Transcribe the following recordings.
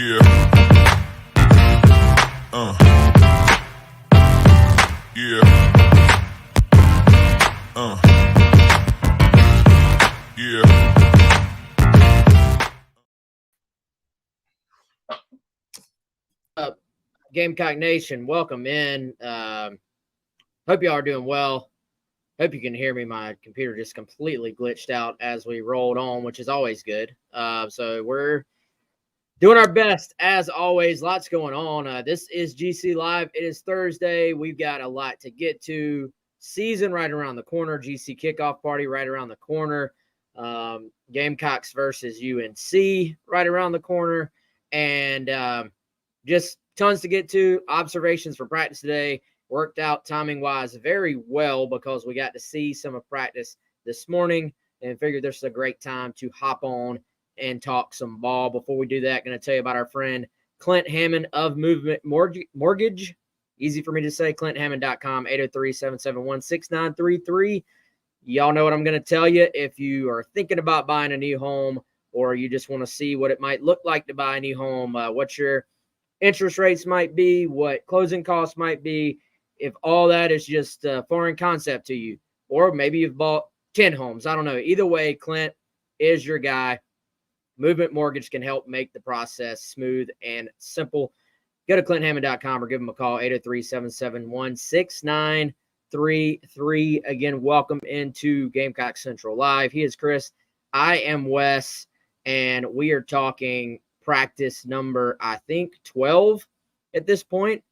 Yeah. Yeah. Yeah. Gamecock Nation, welcome in. Hope y'all are doing well. Hope you can hear me. My computer just completely glitched out as we rolled on, which is always good. So we're doing our best as always. Lots going on. This is GC Live. It is Thursday. We've got a lot to get to. Season right around the corner. GC kickoff party right around the corner. Gamecocks versus UNC right around the corner. And just tons to get to. Observations for practice today worked out timing-wise very well because we got to see some of practice this morning and figured this is a great time to hop on and talk some ball. Before we do that, going to tell you about our friend Clint Hammond of Movement Mortgage. Easy for me to say, clint.hammond.com, 803-771-6933. Y'all know what I'm going to tell you. If you are thinking about buying a new home or you just want to see what it might look like to buy a new home, what your interest rates might be, what closing costs might be, if all that is just a foreign concept to you, or maybe you've bought 10 homes. I don't know. Either way, Clint is your guy. Movement Mortgage can help make the process smooth and simple. Go to clinthammond.com or give them a call, 803-771-6933. Again, welcome into Gamecock Central Live. He is Chris. I am Wes, and we are talking practice number, I think, 12 at this point.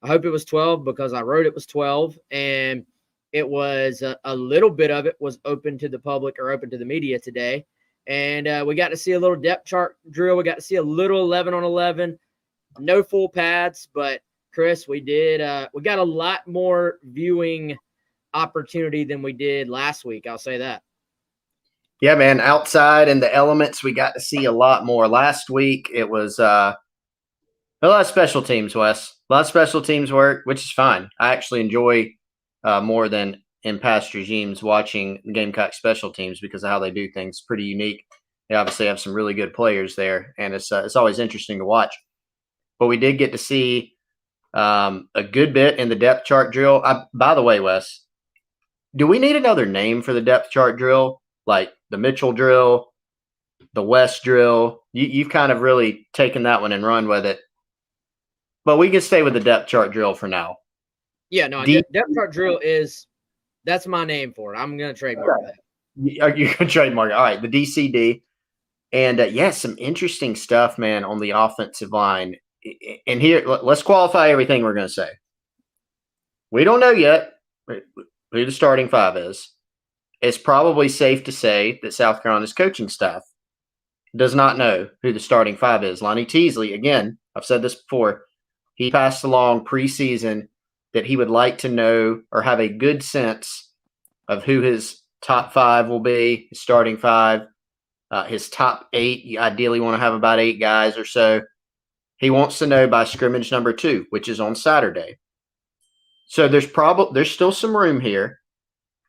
I hope it was 12 because I wrote it was 12, and it was a little bit of it was open to the public or open to the media today. And we got to see a little depth chart drill. We got to see a little 11 on 11, no full pads, but Chris, we got a lot more viewing opportunity than we did last week. I'll say that. Yeah, man, outside in the elements, we got to see a lot more. Last week, it was a lot of special teams, Wes. A lot of special teams work, which is fine. I actually enjoy more than in past regimes watching Gamecock special teams because of how they do things. Pretty unique. They obviously have some really good players there, and it's always interesting to watch. But we did get to see a good bit in the depth chart drill. By the way, Wes, do we need another name for the depth chart drill? Like the Mitchell drill, the West drill. You've kind of really taken that one and run with it. But we can stay with the depth chart drill for now. Yeah, no, depth chart drill that's my name for it. I'm going to trademark that. You're going to trademark it. All right, the DCD. And, some interesting stuff, man, on the offensive line. And here, let's qualify everything we're going to say. We don't know yet who the starting five is. It's probably safe to say that South Carolina's coaching staff does not know who the starting five is. Lonnie Teasley, again, I've said this before, he passed along preseason that he would like to know or have a good sense of who his top five will be, his starting five, his top eight. You ideally want to have about 8 guys or so. He wants to know by scrimmage number 2, which is on Saturday. So there's still some room here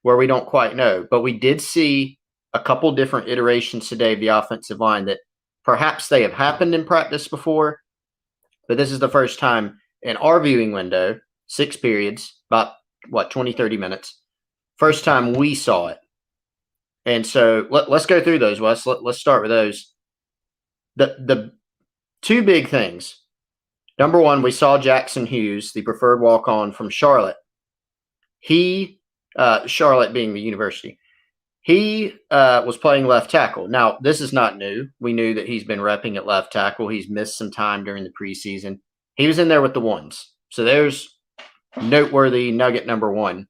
where we don't quite know. But we did see a couple different iterations today of the offensive line that perhaps they have happened in practice before, but this is the first time in our viewing window, 6 periods, about, 20, 30 minutes, first time we saw it. And so let's go through those, Wes. Let's start with those. The 2 big things. Number 1, we saw Jackson Hughes, the preferred walk-on from Charlotte. Charlotte being the university. He was playing left tackle. Now, this is not new. We knew that he's been repping at left tackle. He's missed some time during the preseason. He was in there with the ones. So there's noteworthy nugget number 1.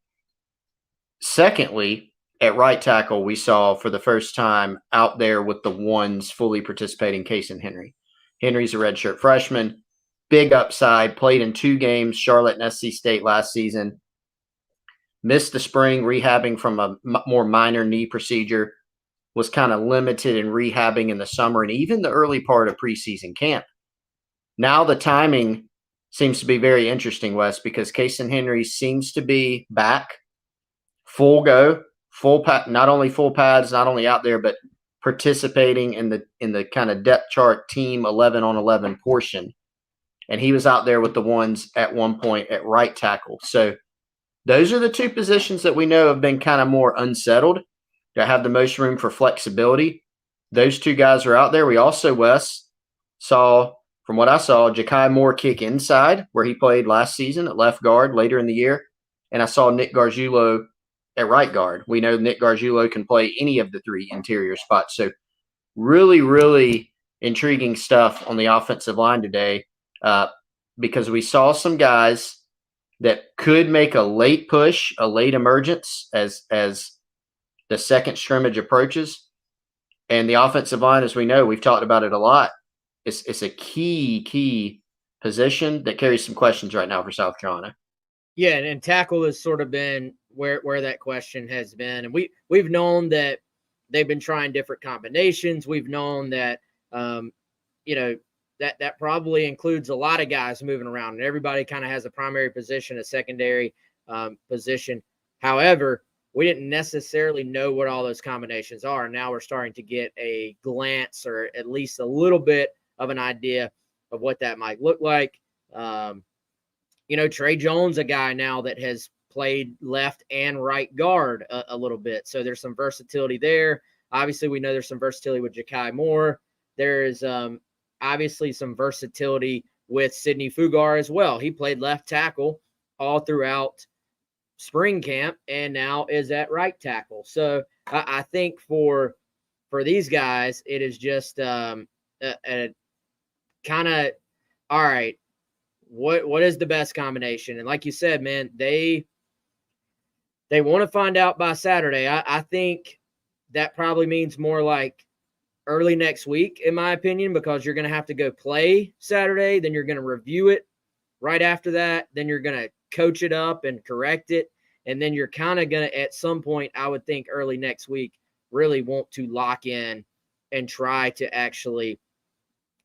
Secondly, at right tackle, we saw for the first time out there with the ones fully participating Casey Henry. Henry's a redshirt freshman. Big upside. Played in 2 games, Charlotte and SC State last season. Missed the spring rehabbing from a more minor knee procedure, was kind of limited in rehabbing in the summer and even the early part of preseason camp. Now the timing seems to be very interesting, Wes, because Casey Henry seems to be back, full go, not only full pads, not only out there, but participating in the kind of depth chart team 11-on-11 portion. And he was out there with the ones at one point at right tackle. So those are the two positions that we know have been kind of more unsettled, that have the most room for flexibility. Those two guys are out there. We also, Wes, saw, from what I saw, Ja'Kai Moore kick inside, where he played last season at left guard later in the year. And I saw Nick Gargiulo at right guard. We know Nick Gargiulo can play any of the three interior spots. So really, really intriguing stuff on the offensive line today, because we saw some guys that could make a late push, a late emergence as the second scrimmage approaches. And the offensive line, as we know, we've talked about it a lot, it's a key position that carries some questions right now for South Carolina. Yeah, and tackle has sort of been where that question has been. And we've known that they've been trying different combinations. We've known that, that probably includes a lot of guys moving around, and everybody kind of has a primary position, a secondary position. However, we didn't necessarily know what all those combinations are. Now we're starting to get a glance, or at least a little bit of an idea of what that might look like. Trey Jones, a guy now that has played left and right guard a little bit. So there's some versatility there. Obviously, we know there's some versatility with Ja'Kai Moore. There's obviously some versatility with Sidney Fugar as well. He played left tackle all throughout spring camp and now is at right tackle. So I think for these guys, it is just a kind of, all right, what is the best combination? And like you said, man, they want to find out by Saturday. I think that probably means more like early next week, in my opinion, because you're going to have to go play Saturday. Then you're going to review it right after that. Then you're going to coach it up and correct it. And then you're kind of going to, at some point, I would think early next week, really want to lock in and try to actually,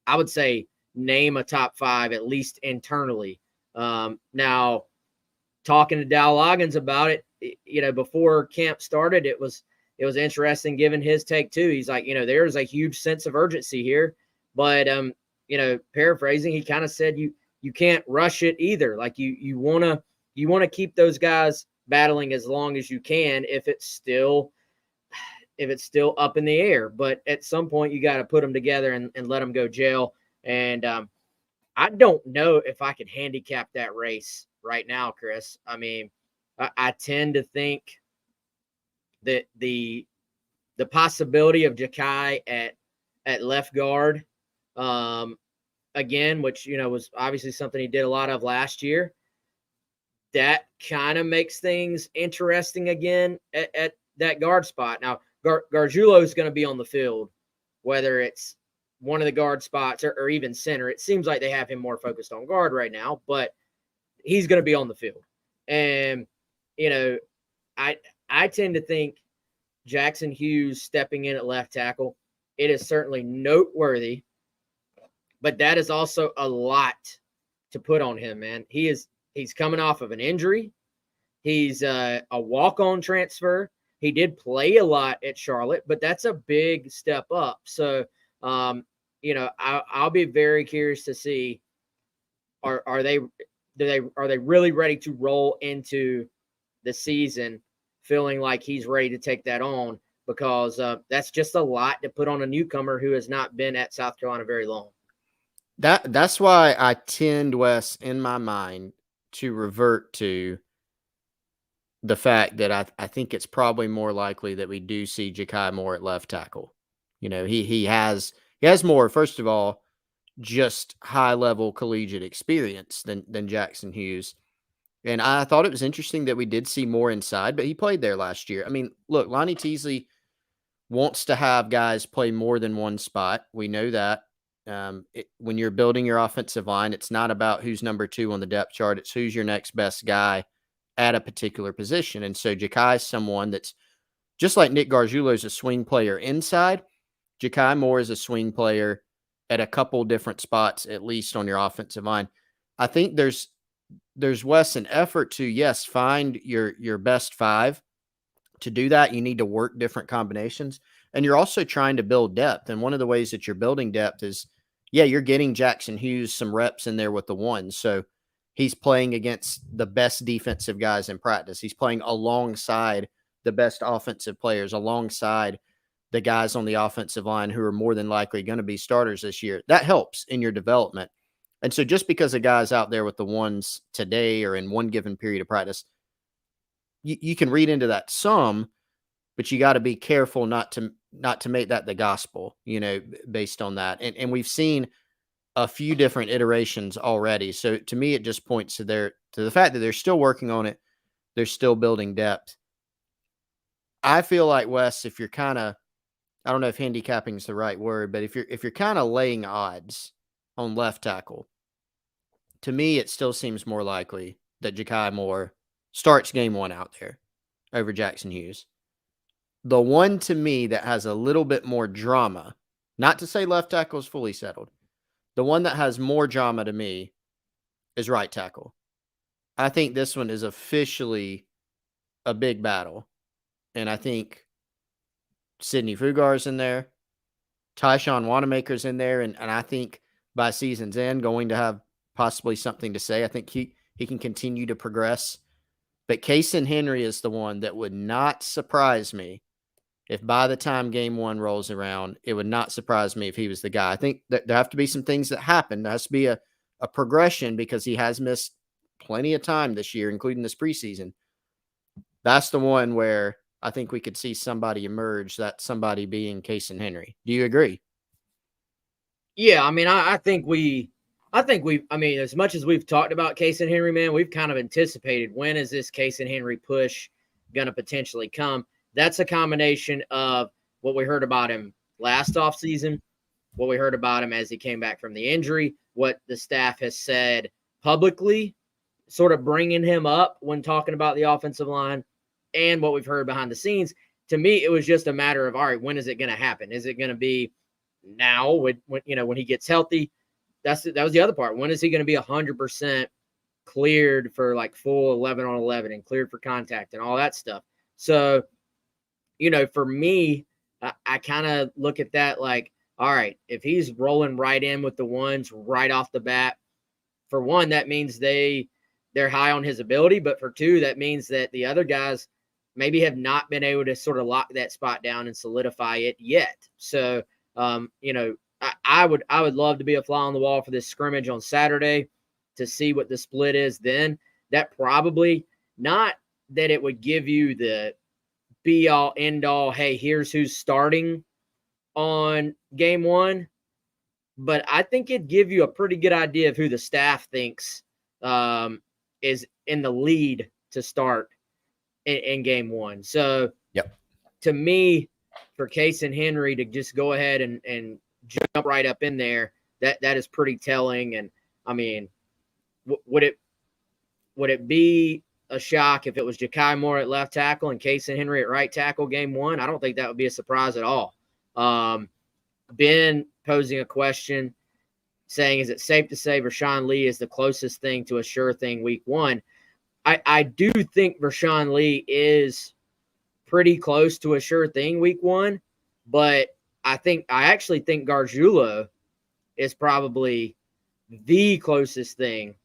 I would say, name a top five, at least internally. Now, talking to Dow Loggins about it, before camp started, it was interesting given his take too. He's like, there's a huge sense of urgency here, but paraphrasing, he kind of said you can't rush it either. Like you want to keep those guys battling as long as you can if it's still up in the air. But at some point you got to put them together and let them go jail. And I don't know if I could handicap that race right now, Chris. I mean, I tend to think that the possibility of Ja'Kai at left guard, again, which, was obviously something he did a lot of last year, that kind of makes things interesting again at that guard spot. Now, Gargiulo is going to be on the field, whether it's one of the guard spots or even center. It seems like they have him more focused on guard right now, but he's going to be on the field. And, I tend to think Jackson Hughes stepping in at left tackle, it is certainly noteworthy, but that is also a lot to put on him, man. He's coming off of an injury. He's a walk-on transfer. He did play a lot at Charlotte, but that's a big step up. So, I'll be very curious to see, are they really ready to roll into the season feeling like he's ready to take that on, because that's just a lot to put on a newcomer who has not been at South Carolina very long. That's why I tend, Wes, in my mind, to revert to the fact that I think it's probably more likely that we do see Ja'Kai Moore at left tackle. He has more, first of all, just high-level collegiate experience than Jackson Hughes. And I thought it was interesting that we did see more inside, but he played there last year. I mean, look, Lonnie Teasley wants to have guys play more than one spot. We know that. When you're building your offensive line, it's not about who's number 2 on the depth chart. It's who's your next best guy at a particular position. And so Ja'Kai is someone that's just like Nick Gargiulo is a swing player inside. Ja'Kai Moore is a swing player at a couple different spots, at least on your offensive line. I think there's Wes an effort to, yes, find your best 5 To do that, you need to work different combinations, and you're also trying to build depth. And one of the ways that you're building depth is, yeah, you're getting Jackson Hughes some reps in there with the ones. So he's playing against the best defensive guys in practice. He's playing alongside the best offensive players, alongside the guys on the offensive line who are more than likely going to be starters this year. That helps in your development. And so just because a guy's out there with the ones today or in one given period of practice, you can read into that some, but you got to be careful not to make that the gospel, based on that. And we've seen a few different iterations already. So to me, it just points to the fact that they're still working on it. They're still building depth. I feel like, Wes, if you're kind of, I don't know if handicapping is the right word, but if you're kind of laying odds on left tackle, to me, it still seems more likely that Ja'Kai Moore starts game one out there over Jackson Hughes. The one to me that has a little bit more drama, not to say left tackle is fully settled, the one that has more drama to me is right tackle. I think this one is officially a big battle. And I think Sidney Fugar's in there. Tyshawn Wanamaker's in there. And I think by season's end, going to have possibly something to say. I think he can continue to progress. But Casey Henry is the one that would not surprise me if by the time game one rolls around, it would not surprise me if he was the guy. I think that there have to be some things that happen. There has to be a progression because he has missed plenty of time this year, including this preseason. That's the one where I think we could see somebody emerge, that somebody being Casey Henry. Do you agree? Yeah, I mean, I think as much as we've talked about Casey Henry, man, we've kind of anticipated when is this Casey Henry push going to potentially come. That's a combination of what we heard about him last offseason, what we heard about him as he came back from the injury, what the staff has said publicly, sort of bringing him up when talking about the offensive line, and what we've heard behind the scenes. To me, it was just a matter of, all right, when is it going to happen? Is it going to be now when he gets healthy? That was the other part. When is he going to be 100% cleared for like full 11 on 11 and cleared for contact and all that stuff? So, for me, I kind of look at that like, all right, if he's rolling right in with the ones right off the bat, for one, that means they're high on his ability. But for two, that means that the other guys maybe have not been able to sort of lock that spot down and solidify it yet. So, I would love to be a fly on the wall for this scrimmage on Saturday to see what the split is then. That probably, not that it would give you the be all end all, hey, here's who's starting on game one, but I think it'd give you a pretty good idea of who the staff thinks is in the lead to start in game one. So, yep. To me, for Casey Henry to just go ahead and jump right up in there, that is pretty telling. And I mean, would it be a shock if it was Ja'Kai Moore at left tackle and Casey Henry at right tackle game one? I don't think that would be a surprise at all. Ben posing a question saying, is it safe to say Rashawn Lee is the closest thing to a sure thing week one? I do think Rashawn Lee is pretty close to a sure thing week one, but I actually think Gargiulo is probably the closest thing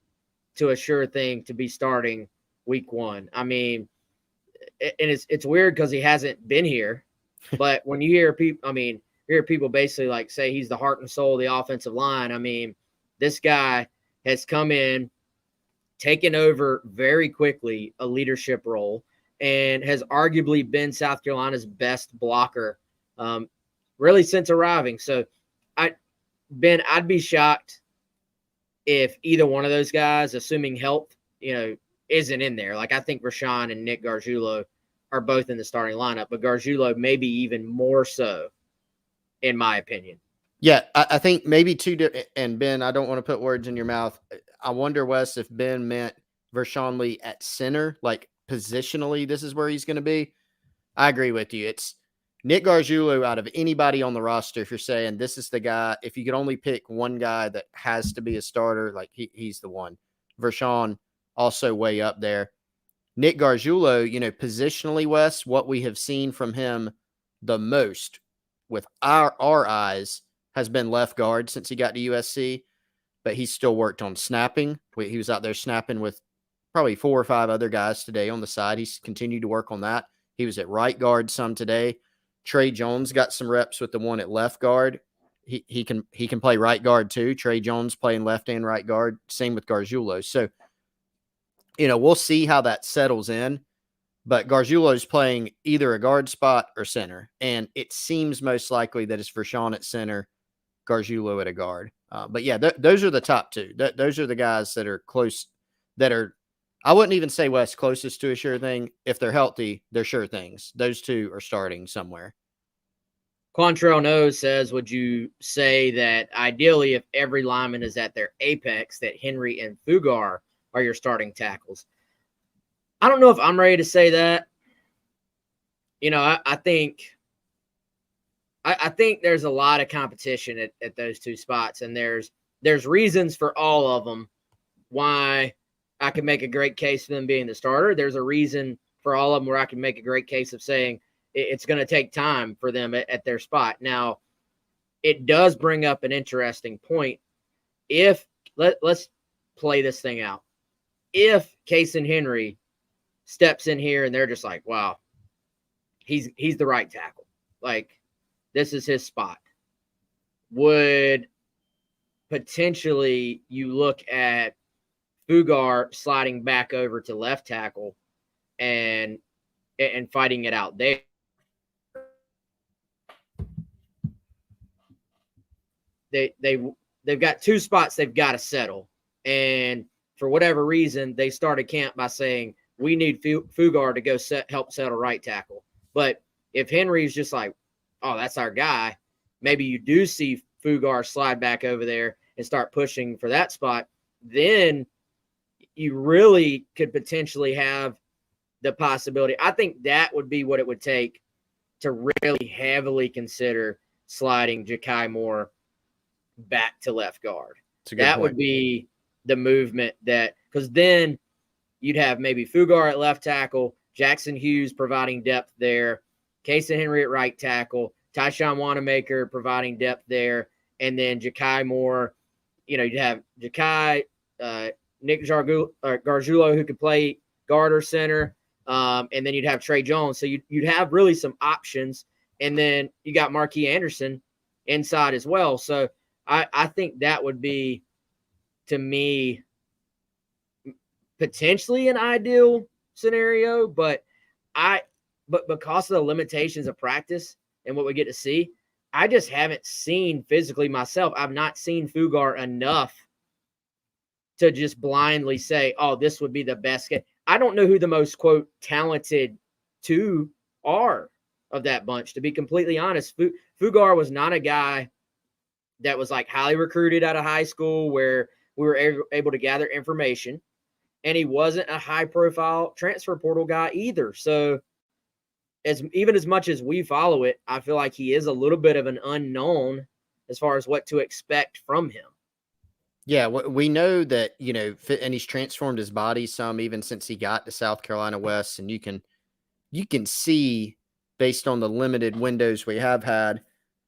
to a sure thing to be starting week one. I mean, and it's weird because he hasn't been here, but when you hear people basically like say he's the heart and soul of the offensive line. I mean, this guy has come in, taken over very quickly a leadership role, and has arguably been South Carolina's best blocker really since arriving. So, I'd be shocked if either one of those guys, assuming health, isn't in there. Like, I think Rashawn and Nick Gargiulo are both in the starting lineup, but Gargiulo maybe even more so, in my opinion. Yeah, I think maybe and Ben, I don't want to put words in your mouth. I wonder, Wes, if Ben meant Rashawn Lee at center, like positionally, this is where he's going to be. I agree with you. It's Nick Gargiulo out of anybody on the roster. If you're saying this is the guy, if you could only pick one guy that has to be a starter, like he's the one. Rashawn also way up there. Nick Gargiulo, positionally, Wes, what we have seen from him the most with our eyes has been left guard since he got to USC, but he's still worked on snapping. He was out there snapping with probably 4 or 5 other guys today on the side. He's continued to work on that. He was at right guard some today. Trey Jones got some reps with the one at left guard. He can play right guard too. Trey Jones playing left and right guard. Same with Gargiulo. So, we'll see how that settles in. But Gargiulo's playing either a guard spot or center. And it seems most likely that it's Vershawn at center, Gargiulo at a guard. But yeah, those are the top two. Those are the guys that are close, that are, I wouldn't even say West closest to a sure thing. If they're healthy, they're sure things. Those two are starting somewhere. Quantrell Knows says, would you say that ideally if every lineman is at their apex, that Henry and Fugar are your starting tackles? I don't know if I'm ready to say that. I think there's a lot of competition at those two spots, and there's reasons for all of them why I can make a great case for them being the starter. There's a reason for all of them where I can make a great case of saying it's going to take time for them at their spot. Now, it does bring up an interesting point. Let's play this thing out. If Case and Henry steps in here and they're just like, wow, he's the right tackle. Like, this is his spot. Would potentially you look at Fugar sliding back over to left tackle and fighting it out there? They've got two spots they've got to settle. And for whatever reason, they started camp by saying, we need Fugar to go help settle right tackle. But if Henry's just like, oh, that's our guy, maybe you do see Fugar slide back over there and start pushing for that spot, then you really could potentially have the possibility. I think that would be what it would take to really heavily consider sliding Ja'Kai Moore back to left guard. That would be the movement because then you'd have maybe Fugar at left tackle, Jackson Hughes providing depth there, Case and Henry at right tackle, Tyshawn Wanamaker providing depth there, and then Ja'Kai Moore. You'd have Ja'Kai, Nick Gargiulo, who could play guard or center, and then you'd have Trey Jones. So you'd have really some options, and then you got Marquis Anderson inside as well. So I think that would be, to me, potentially an ideal scenario, but because of the limitations of practice and what we get to see, I just haven't seen physically myself. I've not seen Fugar enough to just blindly say, oh, this would be the best game. I don't know who the most, quote, talented two are of that bunch, to be completely honest. Fugar was not a guy that was like highly recruited out of high school where we were able to gather information. And he wasn't a high-profile transfer portal guy either. So even as much as we follow it, I feel like he is a little bit of an unknown as far as what to expect from him. Yeah, we know that, and he's transformed his body some even since he got to South Carolina West. And you can see, based on the limited windows we have had,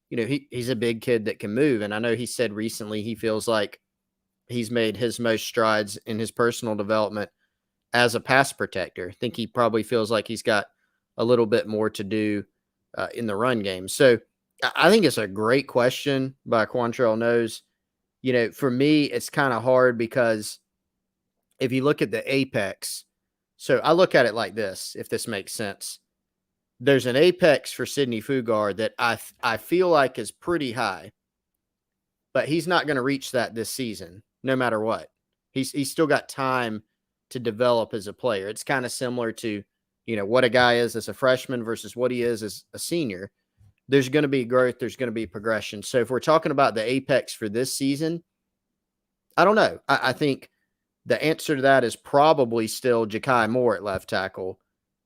he's a big kid that can move. And I know he said recently he feels like he's made his most strides in his personal development as a pass protector. I think he probably feels like he's got a little bit more to do in the run game. So I think it's a great question by Quantrell Knows. For me, it's kind of hard because if you look at the apex, so I look at it like this, if this makes sense. There's an apex for Sidney Fugar that I feel like is pretty high, but he's not going to reach that this season, no matter what. He's still got time to develop as a player. It's kind of similar to, what a guy is as a freshman versus what he is as a senior. There's going to be growth. There's going to be progression. So if we're talking about the apex for this season, I don't know. I think the answer to that is probably still Ja'Kai Moore at left tackle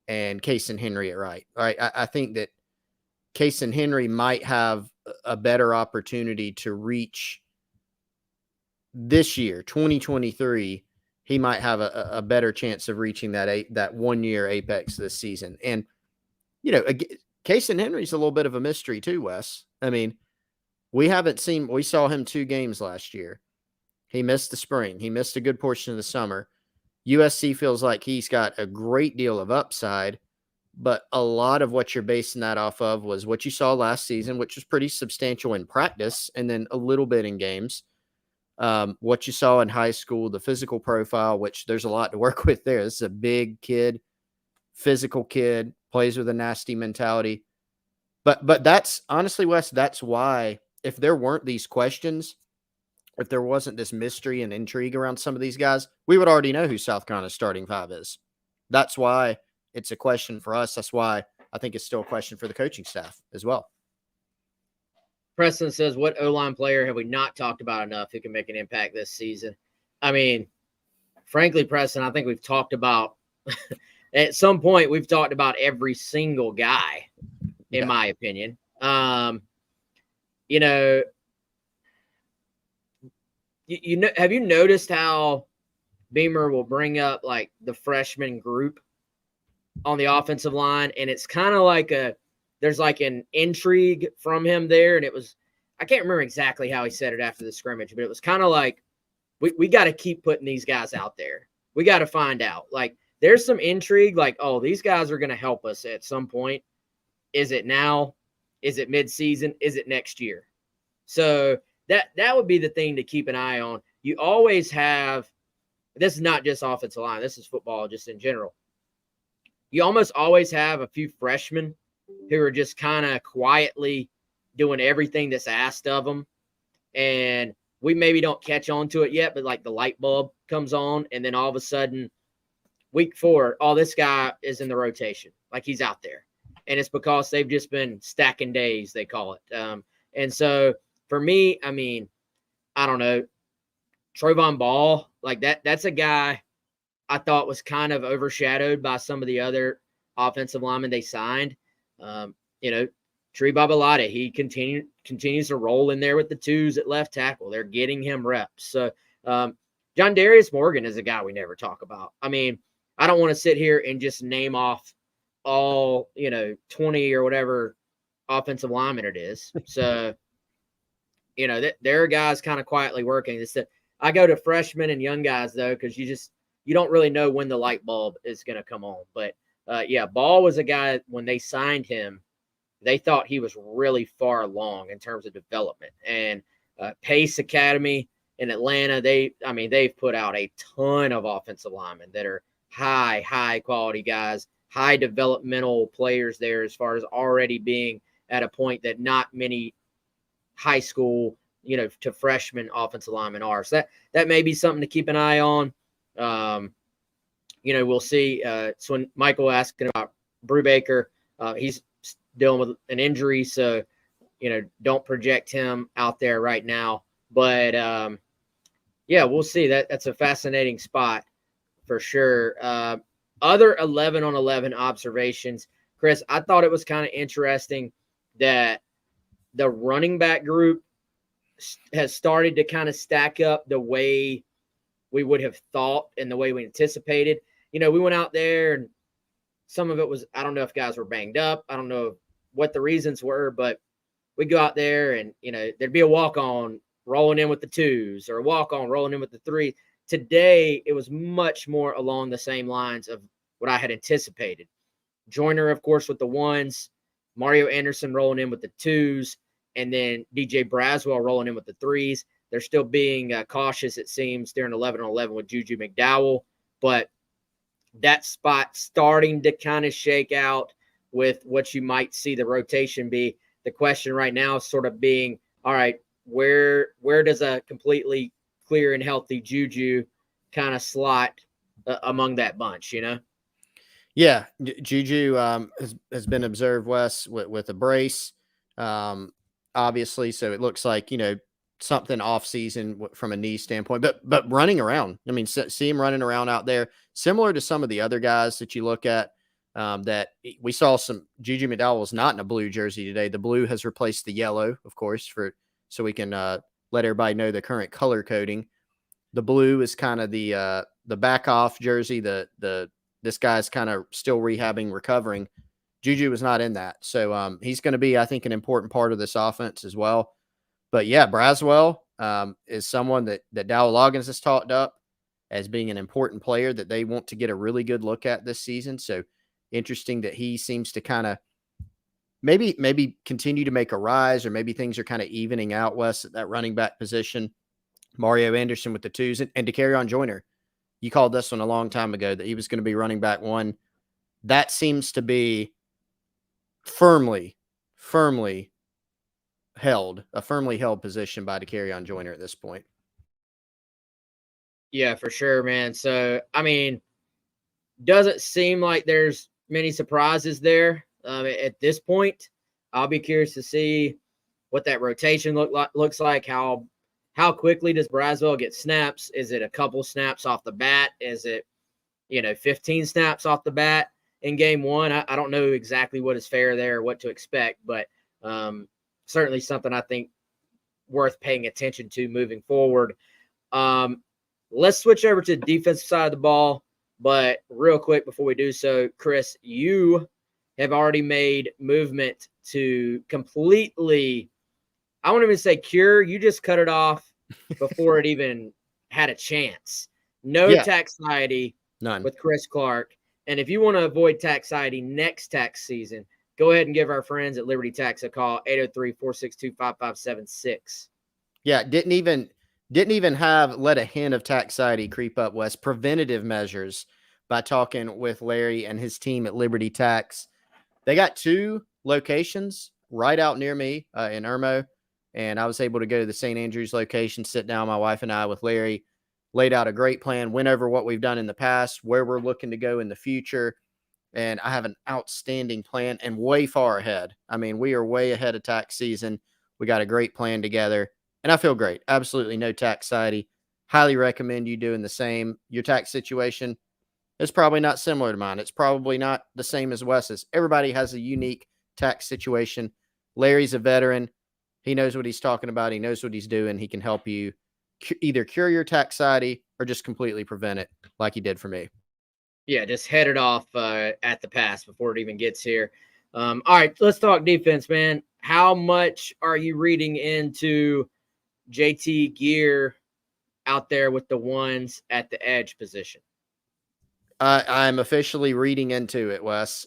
and Case and Henry at right. All right. I think that Case and Henry might have a better opportunity to reach this year, 2023, he might have a better chance of reaching that 1 year apex this season. And, Casey Henry's a little bit of a mystery too, Wes. I mean, we saw him 2 games last year. He missed the spring. He missed a good portion of the summer. USC feels like he's got a great deal of upside, but a lot of what you're basing that off of was what you saw last season, which was pretty substantial in practice and then a little bit in games. What you saw in high school, the physical profile, which there's a lot to work with there. This is a big kid, physical kid, plays with a nasty mentality. But that's honestly, Wes, that's why if there weren't these questions, if there wasn't this mystery and intrigue around some of these guys, we would already know who South Carolina's starting 5 is. That's why it's a question for us. That's why I think it's still a question for the coaching staff as well. Preston says, what O-line player have we not talked about enough who can make an impact this season? I mean, frankly, Preston, I think we've talked about at some point we've talked about every single guy, in my opinion. Have you noticed how Beamer will bring up like the freshman group on the offensive line, and it's kind of like there's like an intrigue from him there, and I can't remember exactly how he said it after the scrimmage, but it was kind of like we got to keep putting these guys out there. We got to find out. Like there's some intrigue, like, oh, these guys are going to help us at some point. Is it now? Is it mid-season? Is it next year? So that would be the thing to keep an eye on. You always have – this is not just offensive line. This is football just in general. You almost always have a few freshmen who are just kind of quietly doing everything that's asked of them. And we maybe don't catch on to it yet, but like the light bulb comes on, and then all of a sudden week 4, this guy is in the rotation. Like he's out there. And it's because they've just been stacking days, they call it. And so for me, I mean, I don't know, Trayvon Ball, like that's a guy I thought was kind of overshadowed by some of the other offensive linemen they signed. Tree Babalade, he continues to roll in there with the 2s at left tackle. They're getting him reps. So John Darius Morgan is a guy we never talk about. I mean, I don't want to sit here and just name off all, 20 or whatever offensive linemen it is. So, there are guys kind of quietly working. I go to freshmen and young guys, though, because you don't really know when the light bulb is going to come on. But, Ball was a guy, when they signed him, they thought he was really far along in terms of development. And Pace Academy in Atlanta, they've put out a ton of offensive linemen that are high quality guys, high developmental players there as far as already being at a point that not many high school, to freshman offensive linemen are. So that may be something to keep an eye on. We'll see. So when Michael asking about Brubaker, he's dealing with an injury, so don't project him out there right now. But we'll see. That's a fascinating spot for sure. Other 11 on 11 observations, Chris, I thought it was kind of interesting that the running back group has started to kind of stack up the way we would have thought and the way we anticipated. We went out there and some of it was, I don't know if guys were banged up. I don't know what the reasons were, but we go out there and, there'd be a walk-on rolling in with the 2s or a walk-on rolling in with the 3. Today, it was much more along the same lines of what I had anticipated. Joyner, of course, with the 1s, Mario Anderson rolling in with the 2s, and then DJ Braswell rolling in with the 3s. They're still being cautious, it seems, during 11 on 11 with Juju McDowell, but that spot starting to kind of shake out with what you might see the rotation be. The question right now is sort of being, all right, where does a completely clear and healthy Juju kind of slot among that bunch, Yeah, Juju has been observed, Wes, with a brace, obviously. So it looks like, something off season from a knee standpoint, but running around. I mean, see him running around out there, similar to some of the other guys that you look at. That we saw some. Juju McDowell was not in a blue jersey today. The blue has replaced the yellow, of course, so we can let everybody know the current color coding. The blue is kind of the back off jersey, this guy's kind of still rehabbing, recovering. Juju was not in that. So he's going to be, I think, an important part of this offense as well. But yeah, Braswell is someone that Dow Loggins has talked up as being an important player that they want to get a really good look at this season. So interesting that he seems to kind of maybe continue to make a rise, or maybe things are kind of evening out west at that running back position. Mario Anderson with the twos, and DeCarrion Joyner. You called this one a long time ago that he was going to be running back one. That seems to be firmly held position by DeCarrion Joyner at this point. Yeah, for sure, man. So, I mean, doesn't seem like there's many surprises there at this point. I'll be curious to see what that rotation looks like. How quickly does Braswell get snaps? Is it a couple snaps off the bat? Is it, 15 snaps off the bat in game one? I don't know exactly what is fair there or what to expect, but certainly something I think worth paying attention to moving forward. Let's switch over to the defensive side of the ball. But real quick before we do so, Chris, you have already made movement to completely, I won't even say cure. You just cut it off before it even had a chance. No taxiety, none, with Chris Clark. And if you want to avoid taxiety next tax season, go ahead and give our friends at Liberty Tax a call, 803-462-5576. Yeah, didn't even let a hint of taxiety creep up, Wes. Preventative measures by talking with Larry and his team at Liberty Tax. They got 2 locations right out near me in Irmo, and I was able to go to the St. Andrews location, sit down, my wife and I, with Larry, laid out a great plan, went over what we've done in the past, where we're looking to go in the future, and I have an outstanding plan and way far ahead. I mean, we are way ahead of tax season. We got a great plan together, and I feel great. Absolutely no taxiety. Highly recommend you doing the same. Your tax situation is probably not similar to mine. It's probably not the same as Wes's. Everybody has a unique tax situation. Larry's a veteran. He knows what he's talking about. He knows what he's doing. He can help you either cure your taxiety or just completely prevent it, like he did for me. Yeah, just head it off at the pass before it even gets here. All right, let's talk defense, man. How much are you reading into JT Gear out there with the ones at the edge position? I'm officially reading into it, Wes.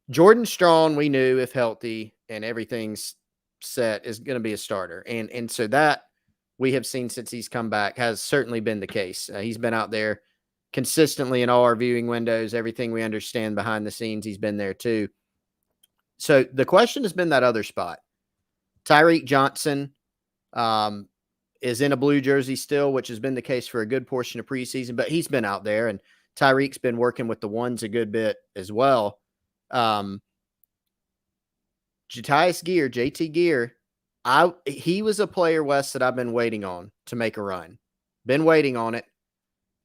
Jordan Strong, we knew, if healthy and everything's set, is going to be a starter. And so that we have seen since he's come back has certainly been the case. He's been out there consistently in all our viewing windows, everything we understand behind the scenes, he's been there too. So the question has been that other spot. Tyreek Johnson is in a blue jersey still, which has been the case for a good portion of preseason, but he's been out there, and Tyreek's been working with the ones a good bit as well. JT Gear, he was a player, Wes, that I've been waiting on to make a run. Been waiting on it,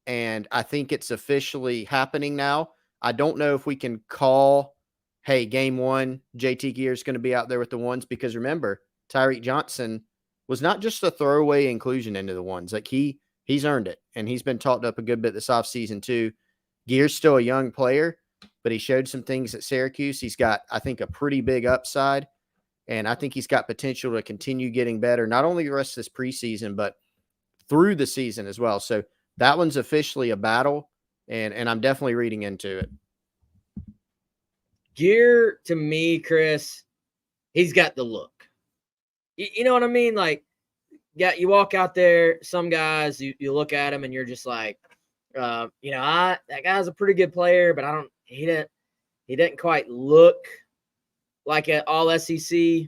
and I think it's officially happening now. I don't know if we can call, hey, game one, JT Gear is going to be out there with the ones, because remember, Tyreek Johnson was not just a throwaway inclusion into the ones. Like he's earned it, and he's been talked up a good bit this offseason too. Gear's still a young player, but he showed some things at Syracuse. He's got, I think, a pretty big upside, and I think he's got potential to continue getting better, not only the rest of this preseason, but through the season as well. So that one's officially a battle, and I'm definitely reading into it. Gear, to me, Chris, he's got the look. You know what I mean? Like, yeah, you walk out there, some guys, you look at him and you're just like, that guy's a pretty good player, but he didn't quite look like an all SEC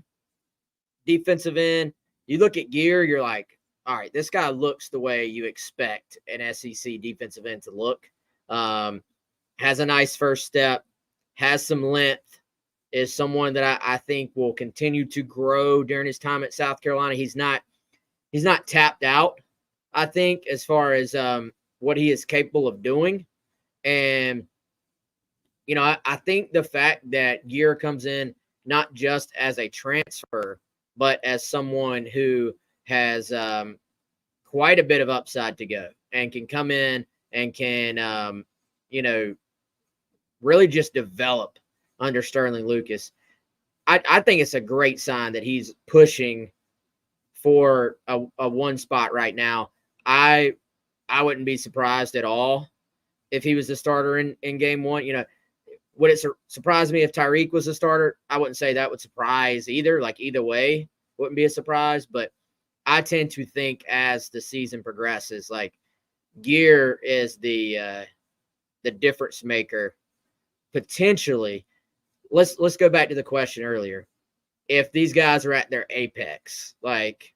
defensive end. You look at Gear, you're like, all right, this guy looks the way you expect an SEC defensive end to look. Has a nice first step, has some length, is someone that I think will continue to grow during his time at South Carolina. He's not tapped out, I think, as far as what he is capable of doing. And, I think the fact that Gear comes in not just as a transfer, but as someone who has quite a bit of upside to go. and can come in and can, really just develop under Sterling Lucas, I think it's a great sign that he's pushing for a one spot right now. I wouldn't be surprised at all if he was the starter in game one. Would it surprise me if Tyreek was the starter? I wouldn't say that would surprise either. Like either way, wouldn't be a surprise. But I tend to think as the season progresses, like Gear is the difference maker potentially. Let's go back to the question earlier. If these guys are at their apex, like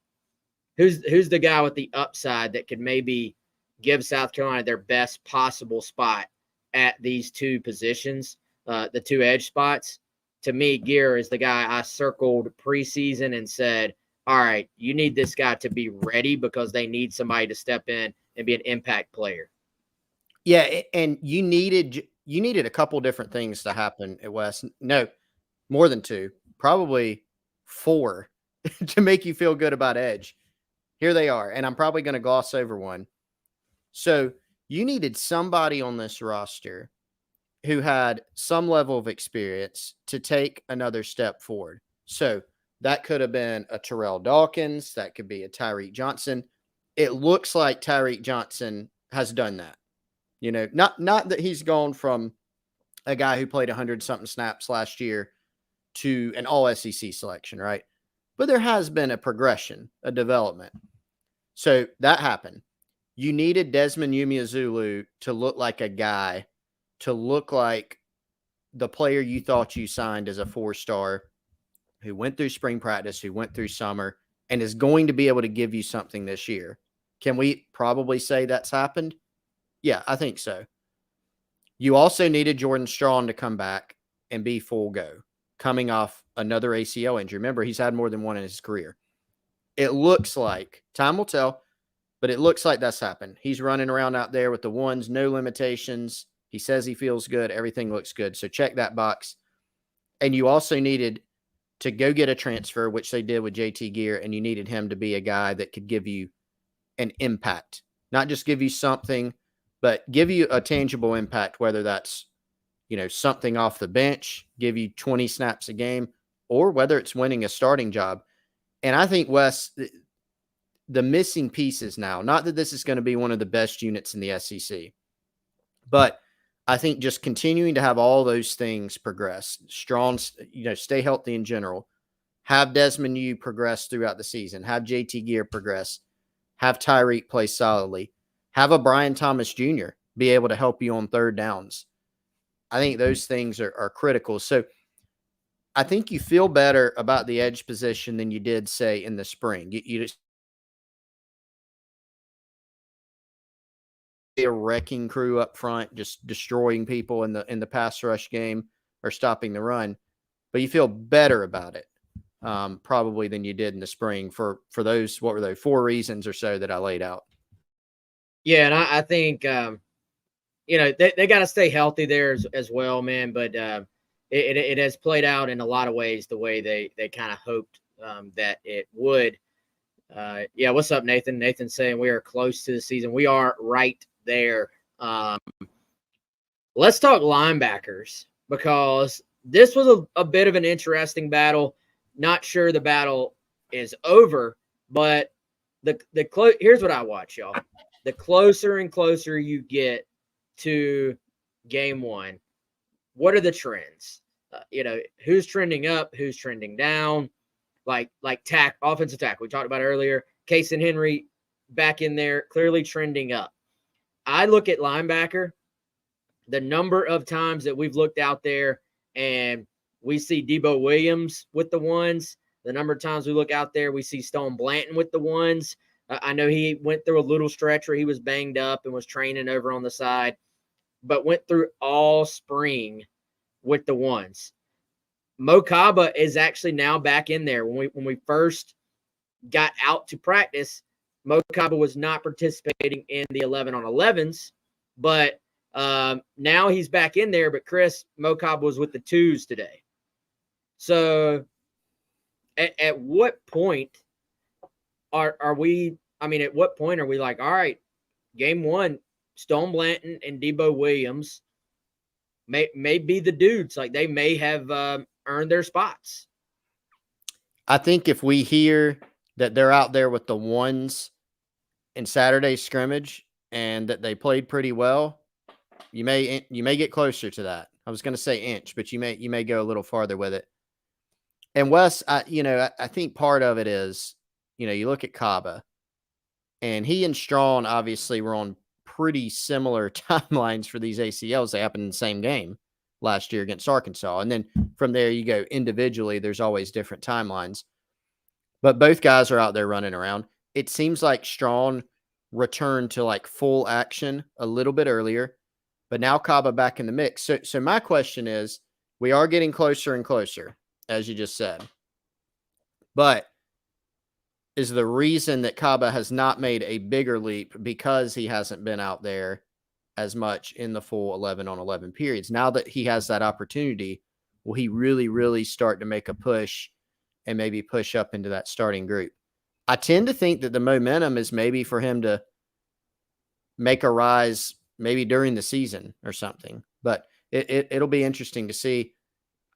who's the guy with the upside that could maybe give South Carolina their best possible spot at these two positions, the two edge spots? To me, Gear is the guy I circled preseason and said, all right, you need this guy to be ready because they need somebody to step in and be an impact player. Yeah, and you needed a couple different things to happen at West. No, more than two, probably four to make you feel good about edge. Here they are, and I'm probably going to gloss over one. So you needed somebody on this roster who had some level of experience to take another step forward. So that could have been a Terrell Dawkins. That could be a Tyreek Johnson. It looks like Tyreek Johnson has done that. Not that he's gone from a guy who played 100-something snaps last year to an all-SEC selection, right? But there has been a progression, a development. So that happened. You needed Desmond Umeozulu to look like a guy, to look like the player you thought you signed as a 4-star who went through spring practice, who went through summer, and is going to be able to give you something this year. Can we probably say that's happened? Yeah, I think so. You also needed Jordan Strachan to come back and be full go, coming off another ACL injury. Remember, he's had more than one in his career. It looks like, time will tell, but it looks like that's happened. He's running around out there with the ones, no limitations. He says he feels good. Everything looks good. So check that box. And you also needed to go get a transfer, which they did with JT Gear, and you needed him to be a guy that could give you an impact, not just give you something, but give you a tangible impact, whether that's, something off the bench, give you 20 snaps a game, or whether it's winning a starting job. And I think, Wes, the missing pieces now, not that this is going to be one of the best units in the SEC, but I think just continuing to have all those things progress, strong, stay healthy in general, have Desmond U progress throughout the season, have JT Gear progress, have Tyreek play solidly, have a Brian Thomas Jr. be able to help you on third downs. I think those things are critical. So I think you feel better about the edge position than you did, say, in the spring. You just a wrecking crew up front, just destroying people in the pass rush game or stopping the run, but you feel better about it probably than you did in the spring for those, what were they, 4 reasons or so that I laid out. Yeah, and I think they got to stay healthy there as well, man. But it has played out in a lot of ways the way they kind of hoped that it would. Yeah, what's up, Nathan? Nathan's saying we are close to the season. We are right there. Let's talk linebackers, because this was a bit of an interesting battle. Not sure the battle is over, but here's what I watch, y'all. The closer and closer you get to game one, what are the trends? Who's trending up, who's trending down? Like offensive tackle, we talked about earlier. Case and Henry back in there, clearly trending up. I look at linebacker, the number of times that we've looked out there and we see Debo Williams with the ones, the number of times we look out there, we see Stone Blanton with the ones. I know he went through a little stretch where he was banged up and was training over on the side, but went through all spring with the ones. Mo Kaba is actually now back in there. When we first got out to practice, Mo Kaba was not participating in the 11 on 11s, but now he's back in there. But Chris, Mo Kaba was with the 2s today. So at what point are we? I mean, at what point are we like, all right, game one, Stone Blanton and Debo Williams may be the dudes. Like, they may have earned their spots. I think if we hear that they're out there with the ones in Saturday's scrimmage and that they played pretty well, you may get closer to that. I was going to say inch, but you may go a little farther with it. And Wes, I think part of it is, you look at Kaba, and he and Strawn obviously were on pretty similar timelines for these ACLs. They happened in the same game last year against Arkansas. And then from there, you go individually, there's always different timelines. But both guys are out there running around. It seems like Strawn returned to like full action a little bit earlier, but now Kaba back in the mix. So my question is, we are getting closer and closer, as you just said. But is the reason that Kaba has not made a bigger leap because he hasn't been out there as much in the full 11-on-11 periods? Now that he has that opportunity, will he really, really start to make a push and maybe push up into that starting group? I tend to think that the momentum is maybe for him to make a rise maybe during the season or something, but it'll be interesting to see.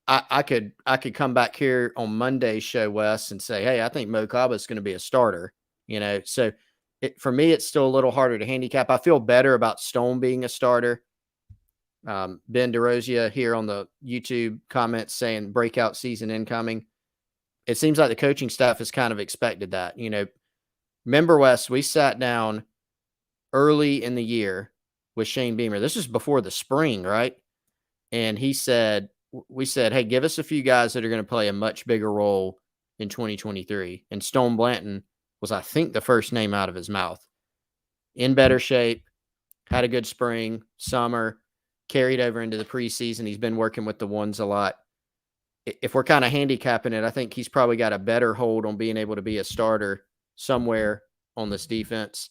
I could come back here on Monday's show, Wes, and say, hey, I think Mo Kaba is going to be a starter, So for me, it's still a little harder to handicap. I feel better about Stone being a starter. Ben DeRosia here on the YouTube comments saying breakout season incoming. It seems like the coaching staff has kind of expected that. Remember, Wes, we sat down early in the year with Shane Beamer. This is before the spring, right? And we said, hey, give us a few guys that are going to play a much bigger role in 2023. And Stone Blanton was, I think, the first name out of his mouth. In better shape, had a good spring, summer, carried over into the preseason. He's been working with the ones a lot. If we're kind of handicapping it, I think he's probably got a better hold on being able to be a starter somewhere on this defense.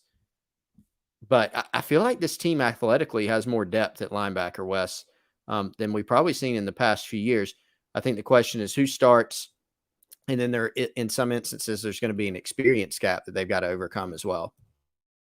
But I feel like this team athletically has more depth at linebacker, Wes, than we've probably seen in the past few years. I think the question is who starts, and then in some instances, there's going to be an experience gap that they've got to overcome as well.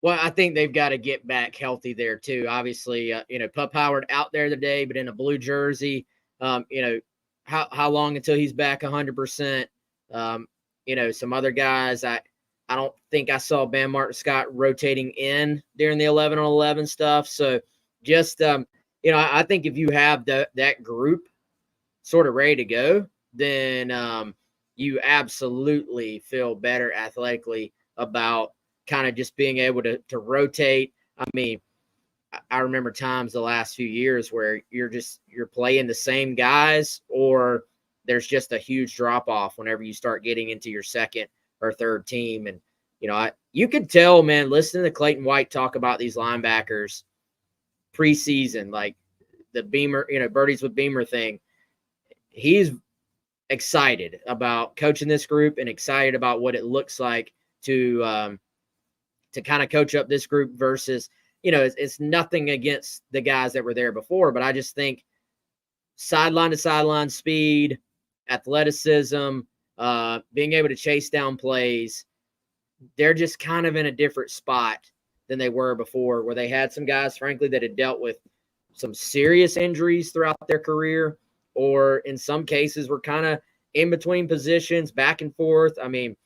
Well, I think they've got to get back healthy there too. Obviously, Pup Howard out there today, but in a blue jersey. How long until he's back 100%? Some other guys, I don't think I saw Bam Martin Scott rotating in during the 11-on-11 stuff. So just I think if you have that group sort of ready to go, then you absolutely feel better athletically about kind of just being able to rotate. I mean, I remember times the last few years where you're playing the same guys, or there's just a huge drop off whenever you start getting into your second or third team. And, you could tell, man, listening to Clayton White talk about these linebackers preseason, like the Beamer, Birdies with Beamer thing, he's excited about coaching this group and excited about what it looks like to kind of coach up this group versus, it's nothing against the guys that were there before, but I just think sideline to sideline speed, athleticism, being able to chase down plays, they're just kind of in a different spot than they were before, where they had some guys, frankly, that had dealt with some serious injuries throughout their career, or in some cases were kind of in between positions, back and forth. I mean,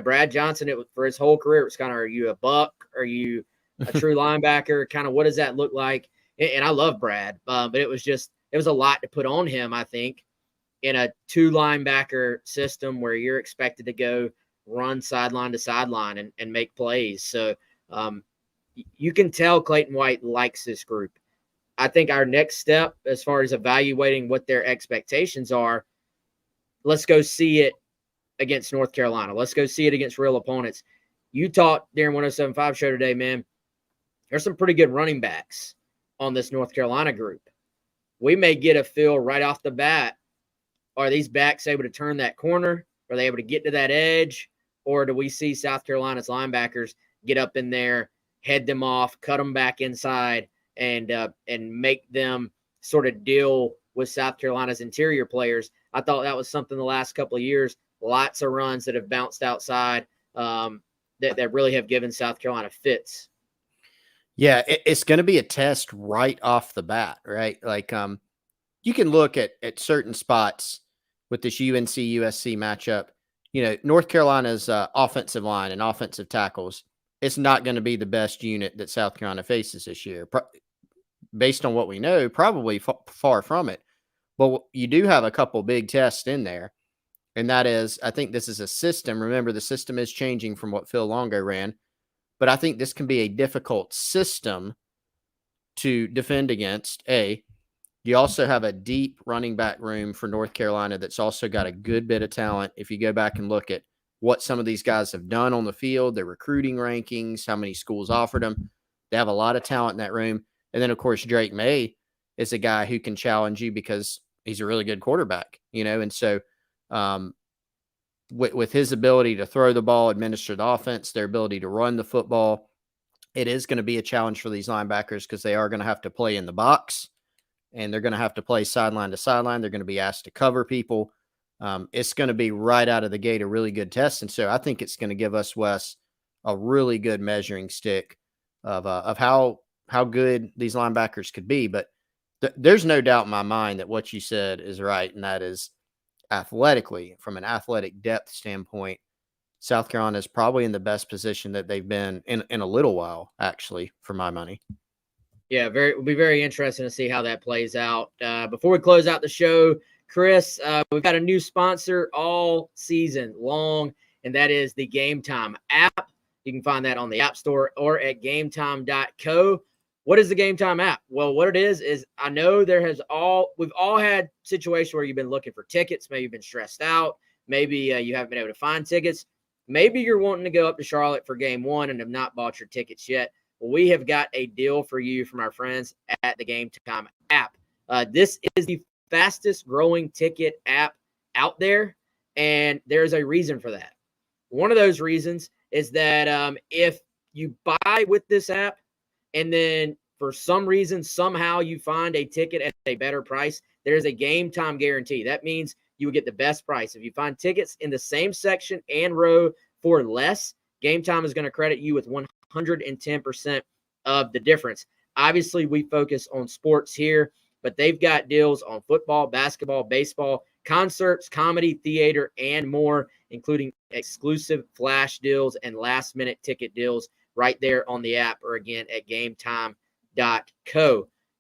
Brad Johnson, for his whole career, it was kind of, are you a buck? Are you a true linebacker? Kind of what does that look like? And I love Brad, but it was a lot to put on him, I think, in a 2 linebacker system where you're expected to go run sideline to sideline and make plays. So you can tell Clayton White likes this group. I think our next step, as far as evaluating what their expectations are, let's go see it against North Carolina. Let's go see it against real opponents. You talked during 107.5 show today, man. There's some pretty good running backs on this North Carolina group. We may get a feel right off the bat. Are these backs able to turn that corner? Are they able to get to that edge? Or do we see South Carolina's linebackers get up in there, head them off, cut them back inside, and make them sort of deal with South Carolina's interior players? I thought that was something the last couple of years. Lots of runs that have bounced outside that really have given South Carolina fits. Yeah, it's going to be a test right off the bat, right? Like, you can look at certain spots with this UNC USC matchup. North Carolina's offensive line and offensive tackles. It's not going to be the best unit that South Carolina faces this year, based on what we know. Probably far from it. But you do have a couple big tests in there, and that is, I think this is a system. Remember, the system is changing from what Phil Longo ran, but I think this can be a difficult system to defend against. You also have a deep running back room for North Carolina that's also got a good bit of talent. If you go back and look at what some of these guys have done on the field, their recruiting rankings, how many schools offered them, they have a lot of talent in that room. And then, of course, Drake May is a guy who can challenge you because he's a really good quarterback, and so with his ability to throw the ball, administer the offense, their ability to run the football, it is going to be a challenge for these linebackers because they are going to have to play in the box. And they're going to have to play sideline to sideline. They're going to be asked to cover people. It's going to be right out of the gate a really good test. And so I think it's going to give us, Wes, a really good measuring stick of how good these linebackers could be. But there's no doubt in my mind that what you said is right, and that is athletically, from an athletic depth standpoint, South Carolina is probably in the best position that they've been in a little while, actually, for my money. Yeah, it'll be very interesting to see how that plays out. Before we close out the show, Chris, we've got a new sponsor all season long, and that is the Game Time app. You can find that on the App Store or at gametime.co. What is the Game Time app? Well, what it is I know we've all had situations where you've been looking for tickets. Maybe you've been stressed out. Maybe you haven't been able to find tickets. Maybe you're wanting to go up to Charlotte for game one and have not bought your tickets yet. We have got a deal for you from our friends at the Game Time app. This is the fastest growing ticket app out there, and there's a reason for that. One of those reasons is that if you buy with this app and then for some reason, somehow you find a ticket at a better price, there's a Game Time guarantee. That means you will get the best price. If you find tickets in the same section and row for less, Game Time is going to credit you with 110% of the difference. Obviously, we focus on sports here, but they've got deals on football, basketball, baseball, concerts, comedy, theater, and more, including exclusive flash deals and last-minute ticket deals right there on the app or, again, at gametime.co.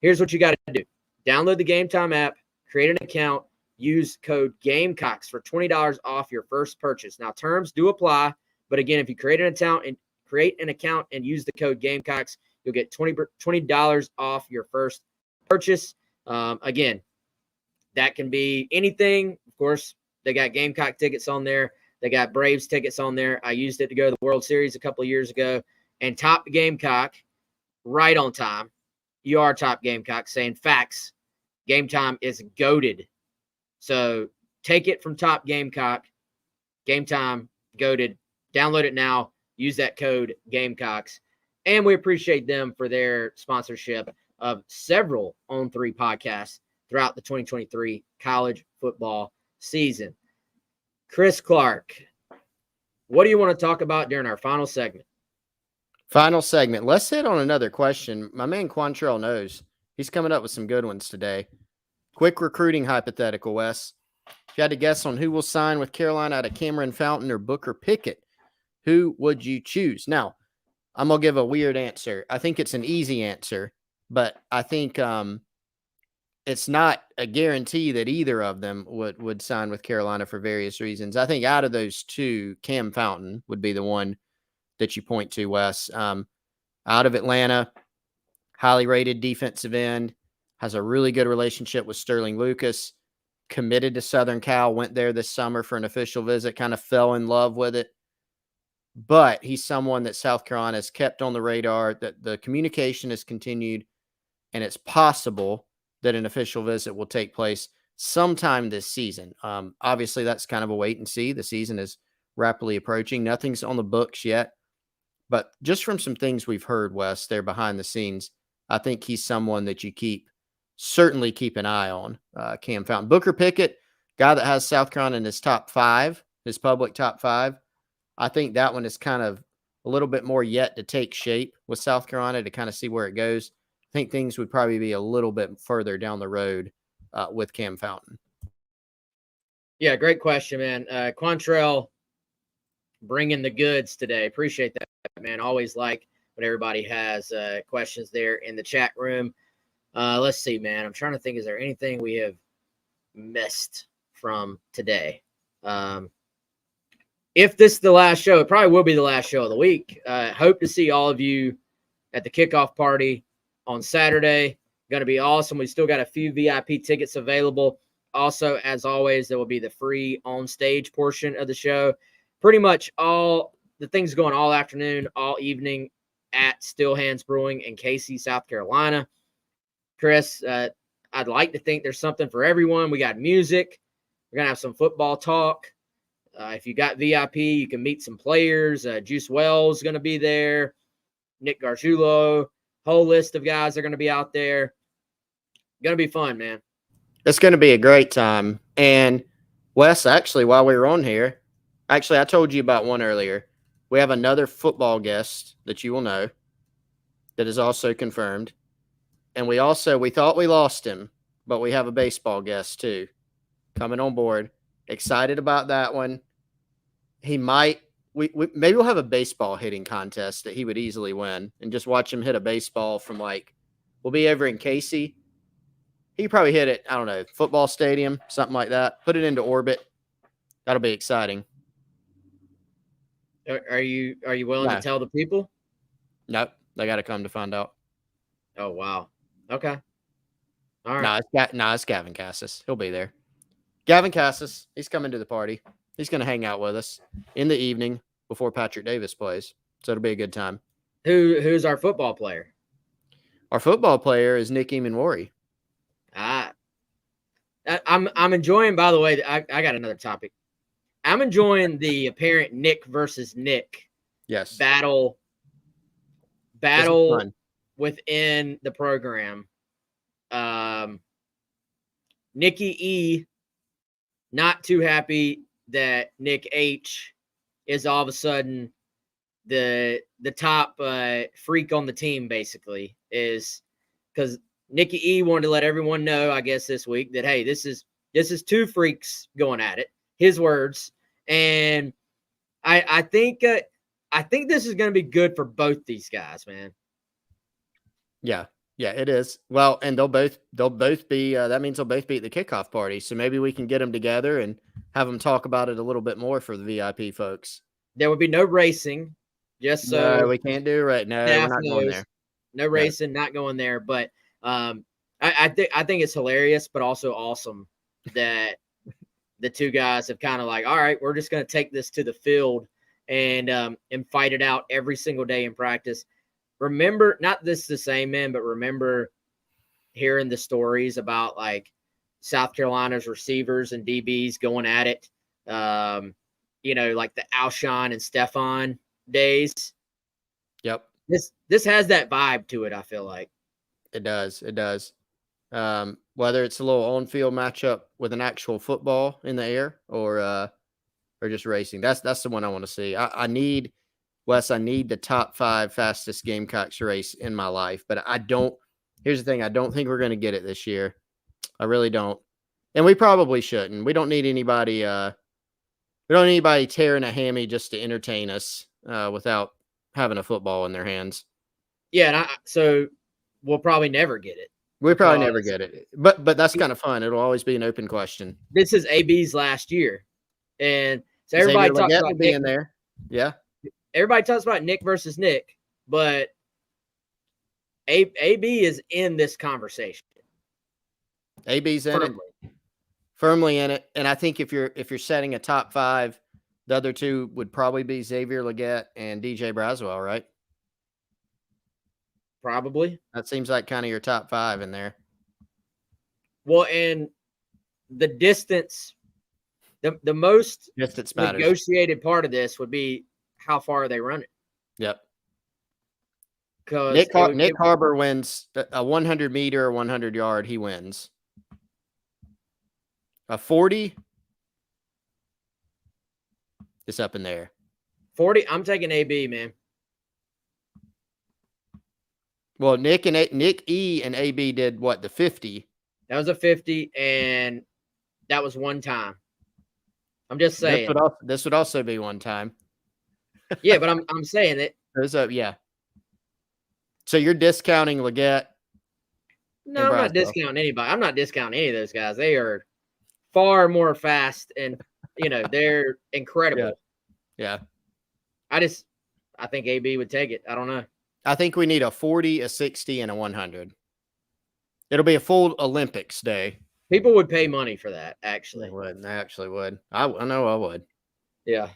Here's what you got to do. Download the Game Time app, create an account, use code GAMECOCKS for $20 off your first purchase. Now, terms do apply, but again, if you create an account and use the code GAMECOCKS, you'll get $20 off your first purchase. Again, that can be anything. Of course, they got Gamecock tickets on there. They got Braves tickets on there. I used it to go to the World Series a couple of years ago. And Top Gamecock, right on time. You are Top Gamecock, saying facts. Game Time is goated. So take it from Top Gamecock. Game Time, goated. Download it now. Use that code GAMECOCKS. And we appreciate them for their sponsorship of several On3 podcasts throughout the 2023 college football season. Chris Clark, what do you want to talk about during our final segment? Final segment. Let's hit on another question. My man Quantrell knows. He's coming up with some good ones today. Quick recruiting hypothetical, Wes. If you had to guess on who will sign with Carolina out of Cameron Fountain or Booker Pickett, who would you choose? Now, I'm going to give a weird answer. I think it's an easy answer, but I think it's not a guarantee that either of them would sign with Carolina for various reasons. I think out of those two, Cam Fountain would be the one that you point to, Wes. Out of Atlanta, highly rated defensive end, has a really good relationship with Sterling Lucas, committed to Southern Cal, went there this summer for an official visit, kind of fell in love with it. But he's someone that South Carolina has kept on the radar, that the communication has continued, and it's possible that an official visit will take place sometime this season. Obviously, that's kind of a wait and see. The season is rapidly approaching. Nothing's on the books yet. But just from some things we've heard, Wes, there behind the scenes, I think he's someone that you certainly keep an eye on, Cam Fountain. Booker Pickett, guy that has South Carolina in his top five, his public top five. I think that one is kind of a little bit more yet to take shape with South Carolina to kind of see where it goes. I think things would probably be a little bit further down the road with Cam Fountain. Yeah, great question, man. Quantrell bringing the goods today. Appreciate that, man. Always like when everybody has questions there in the chat room. Let's see, man. I'm trying to think, is there anything we have missed from today? If this is the last show, it probably will be the last show of the week. Hope to see all of you at the kickoff party on Saturday. Going to be awesome. We still got a few VIP tickets available. Also, as always, there will be the free on-stage portion of the show. Pretty much all the things going all afternoon, all evening at Still Hands Brewing in Casey, South Carolina. Chris, I'd like to think there's something for everyone. We got music. We're going to have some football talk. If you got VIP, you can meet some players. Juice Wells is going to be there. Nick Gargiulo. Whole list of guys are going to be out there. Going to be fun, man. It's going to be a great time. And Wes, actually, while we were on here, I told you about one earlier. We have another football guest that you will know that is also confirmed. And we thought we lost him, but we have a baseball guest too coming on board. Excited about that one. He might, maybe we'll have a baseball hitting contest that he would easily win and just watch him hit a baseball from we'll be over in Casey. He probably hit it, I don't know, football stadium, something like that. Put it into orbit. That'll be exciting. Are you willing to tell the people? Nope. They got to come to find out. Oh, wow. Okay. All right. It's Gavin Cassis. He'll be there. Gavin Cassis, he's coming to the party. He's going to hang out with us in the evening before Patrick Davis plays. So it'll be a good time. Who's our football player? Our football player is Nick Emanwari. I'm enjoying, by the way, I got another topic. I'm enjoying the apparent Nick versus Nick battle within the program. Nikki E, not too happy that Nick H is all of a sudden the top freak on the team, basically, is because Nikki E wanted to let everyone know, I guess, this week that, hey, this is two freaks going at it, his words. And I think this is going to be good for both these guys, man. Yeah, it is. Well, and they'll both be. That means they'll both be at the kickoff party. So maybe we can get them together and have them talk about it a little bit more for the VIP folks. There would be no racing, just so no, we can't do it right now. We're not going there. No racing, not going there. But I think it's hilarious, but also awesome that the two guys have kind of all right, we're just going to take this to the field and fight it out every single day in practice. Remember, not this the same, man, but remember hearing the stories about South Carolina's receivers and DBs going at it, like the Alshon and Stephon days. Yep. This has that vibe to it, I feel like. It does. Whether it's a little on-field matchup with an actual football in the air or just racing. That's the one I want to see. I need the top 5 fastest Gamecocks race in my life, but here's the thing. I don't think we're going to get it this year. I really don't. And we probably shouldn't. We don't need anybody tearing a hammy just to entertain us without having a football in their hands. Yeah. So we'll probably never get it. We probably never get it, but that's kind of fun. It'll always be an open question. This is AB's last year. And so everybody talks about being there. Yeah. Everybody talks about Nick versus Nick, but AB is in this conversation. AB's in it, firmly in it. And I think if you're setting a top 5, the other two would probably be Xavier Luedecke and DJ Braswell, right? Probably. That seems like kind of your top 5 in there. Well, and the distance, the most distance negotiated part of this would be how far they run it. Yep. Because Nick Harbor wins a 100 meter or 100 yard. He wins. A 40 is up in there. 40. I'm taking AB, man. Well, Nick E and AB did what, the 50? That was a 50, and that was one time. I'm just saying. This would also be one time. Yeah, but I'm saying it. Yeah. So you're discounting Luedecke? No, I'm not discounting anybody. I'm not discounting any of those guys. They are far more fast, and they're incredible. Yeah. I think AB would take it. I don't know. I think we need a 40, a 60, and a 100. It'll be a full Olympics day. People would pay money for that, actually. They actually would. I know I would. Yeah.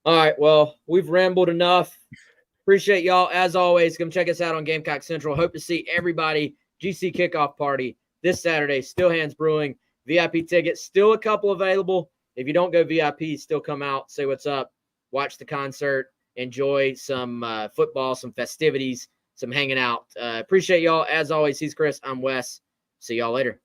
All right. Well, we've rambled enough. Appreciate y'all. As always, come check us out on Gamecock Central. Hope to see everybody. GC kickoff party this Saturday. Still Hands Brewing. VIP tickets. Still a couple available. If you don't go VIP, still come out. Say what's up. Watch the concert. Enjoy some football, some festivities, some hanging out. Appreciate y'all. As always, he's Chris. I'm Wes. See y'all later.